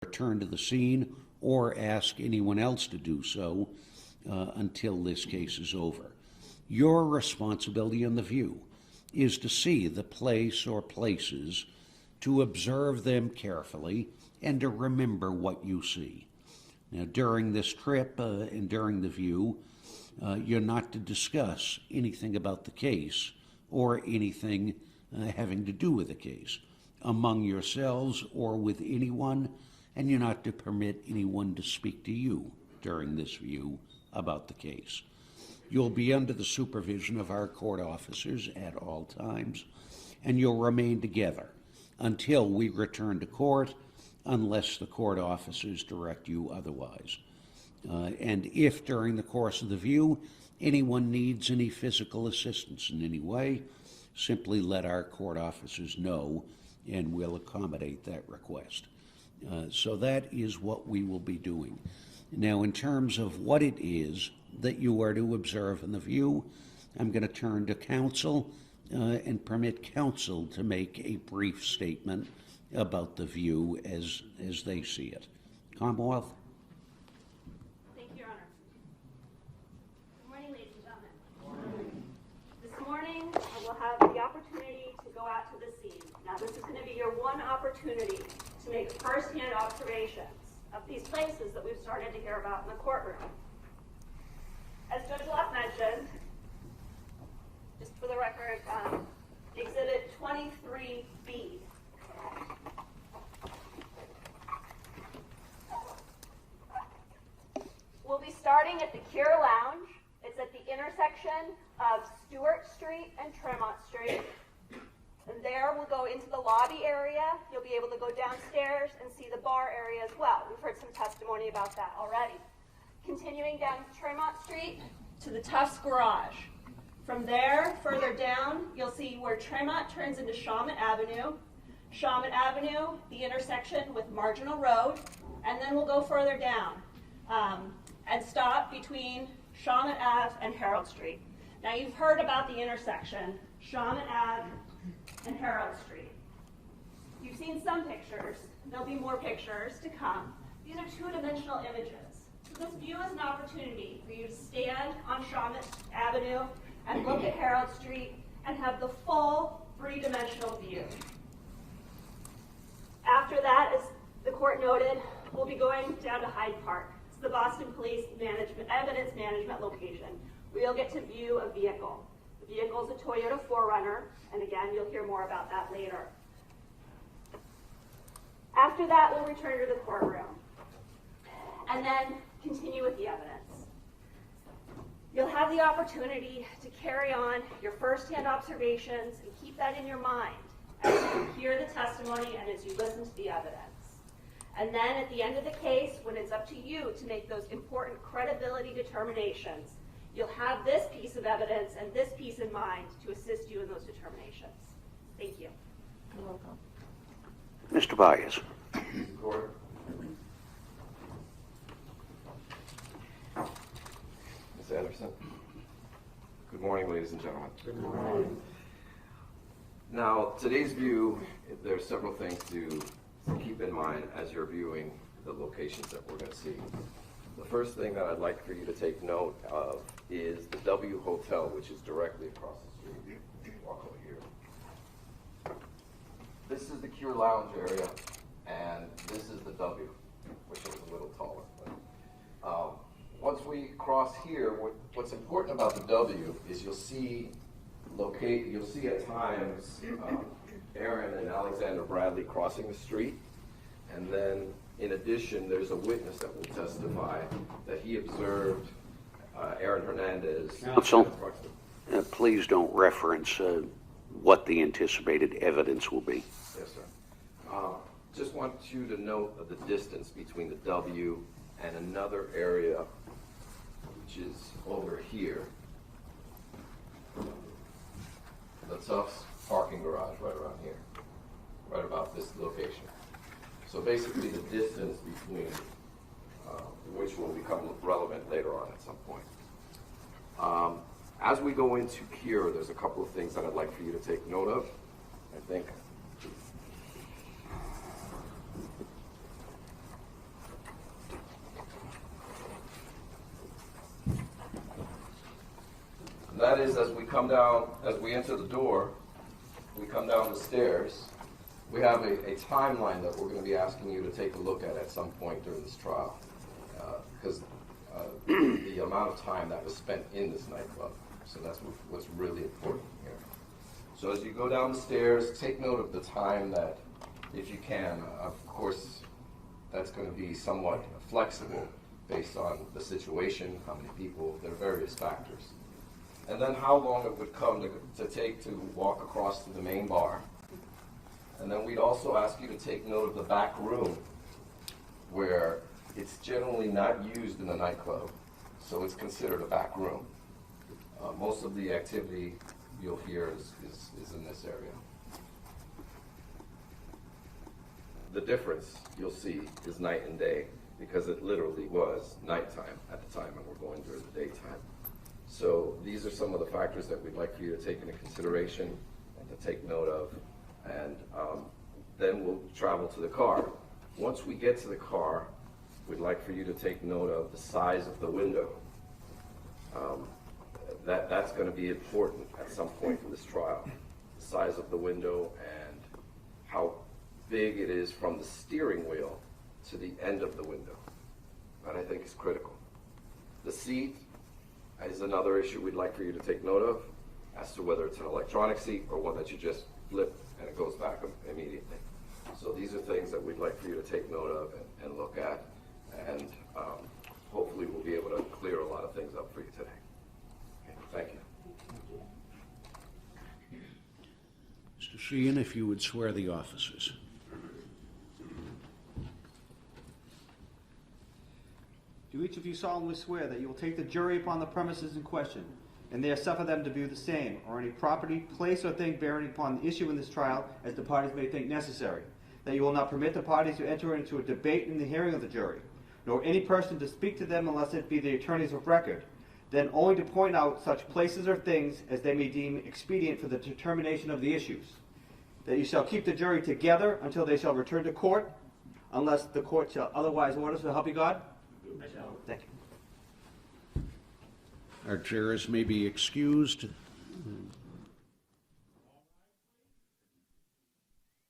return to the scene or ask anyone else to do so until this case is over. Your responsibility in the view is to see the place or places, to observe them carefully, and to remember what you see. Now, during this trip and during the view, you're not to discuss anything about the case or anything having to do with the case among yourselves or with anyone, and you're not to permit anyone to speak to you during this view about the case. You'll be under the supervision of our court officers at all times, and you'll remain together until we return to court, unless the court officers direct you otherwise. And if during the course of the view anyone needs any physical assistance in any way, simply let our court officers know and we'll accommodate that request. So that is what we will be doing. Now, in terms of what it is that you are to observe in the view, I'm going to turn to counsel and permit counsel to make a brief statement about the view as they see it. Commonwealth? Thank you, Your Honor. Good morning, ladies and gentlemen. Good morning. This morning, I will have the opportunity to go out to the scene. Now, this is going to be your one opportunity to make first-hand observations of these places that we've started to hear about in the courtroom. As Judge Locke mentioned, just for the record, Exhibit 23B. We'll be starting at the Cure Lounge. It's at the intersection of Stewart Street and Tremont Street. And there we'll go into the lobby area. You'll be able to go downstairs and see the bar area as well. We've heard some testimony about that already. Continuing down Tremont Street to the Tufts Garage. From there, further down, you'll see where Tremont turns into Shawmut Avenue. Shawmut Avenue, the intersection with Marginal Road. And then we'll go further down and stop between Shawmut Ave and Harold Street. Now, you've heard about the intersection, Shawmut Ave and Harold Street. You've seen some pictures. There'll be more pictures to come. These are two-dimensional images. So this view is an opportunity for you to stand on Shawmut Avenue and look at Harold Street and have the full three-dimensional view. After that, as the court noted, we'll be going down to Hyde Park. It's the Boston Police Evidence Management location, where you'll get to view a vehicle. The vehicle is a Toyota 4Runner, and again, you'll hear more about that later. After that, we'll return to the courtroom and then continue with the evidence. You'll have the opportunity to carry on your first-hand observations and keep that in your mind as you hear the testimony and as you listen to the evidence. And then at the end of the case, when it's up to you to make those important credibility determinations, you'll have this piece of evidence and this piece in mind to assist you in those determinations. Thank you. You're welcome. Mr. Byers. Court. Ms. Anderson. Good morning, ladies and gentlemen. Good morning. Now, today's view, there are several things to keep in mind as you're viewing the locations that we're going to see. The first thing that I'd like for you to take note of is the W Hotel, which is directly across the street. Walk over here. This is the Cure Lounge area, and this is the W, which is a little taller. But, once we cross here, what's important about the W is you'll see at times Aaron and Alexander Bradley crossing the street, and then in addition, there's a witness that will testify that he observed Aaron Hernandez. Counsel, please don't reference what the anticipated evidence will be. Yes, sir. Just want you to note the distance between the W and another area, which is over here. The Tufts parking garage right around here, right about this location. So basically the distance between, which will become relevant later on at some point. As we go into Cure, there's a couple of things that I'd like for you to take note of. I think that is, as we come down, as we enter the door, we come down the stairs, we have a timeline that we're going to be asking you to take a look at some point during this trial, because the amount of time that was spent in this nightclub. So that's what's really important here. So as you go down the stairs, take note of the time that, if you can, of course, that's going to be somewhat flexible based on the situation, how many people, there are various factors. And then how long it would come to take to walk across to the main bar. And then we'd also ask you to take note of the back room, where it's generally not used in the nightclub, so it's considered a back room. Most of the activity you'll hear is in this area. The difference you'll see is night and day, because it literally was nighttime at the time, and we're going during the daytime. So these are some of the factors that we'd like for you to take into consideration and to take note of. And then we'll travel to the car. Once we get to the car, we'd like for you to take note of the size of the window. That's going to be important at some point in this trial. The size of the window and how big it is from the steering wheel to the end of the window. That, I think, is critical. The seat is another issue we'd like for you to take note of, as to whether it's an electronic seat or one that you just flip and it goes back immediately. So these are things that we'd like for you to take note of and look at, and hopefully we'll be able to clear a lot of things up for you today. Okay, thank you. Mr. Sheehan, if you would swear the officers. Do each of you solemnly swear that you will take the jury upon the premises in question, and there suffer them to view the same, or any property, place, or thing bearing upon the issue in this trial, as the parties may think necessary, that you will not permit the parties to enter into a debate in the hearing of the jury, nor any person to speak to them unless it be the attorneys of record, then only to point out such places or things as they may deem expedient for the determination of the issues, that you shall keep the jury together until they shall return to court, unless the court shall otherwise order, so help you God? I shall. Thank you. Our jurors may be excused.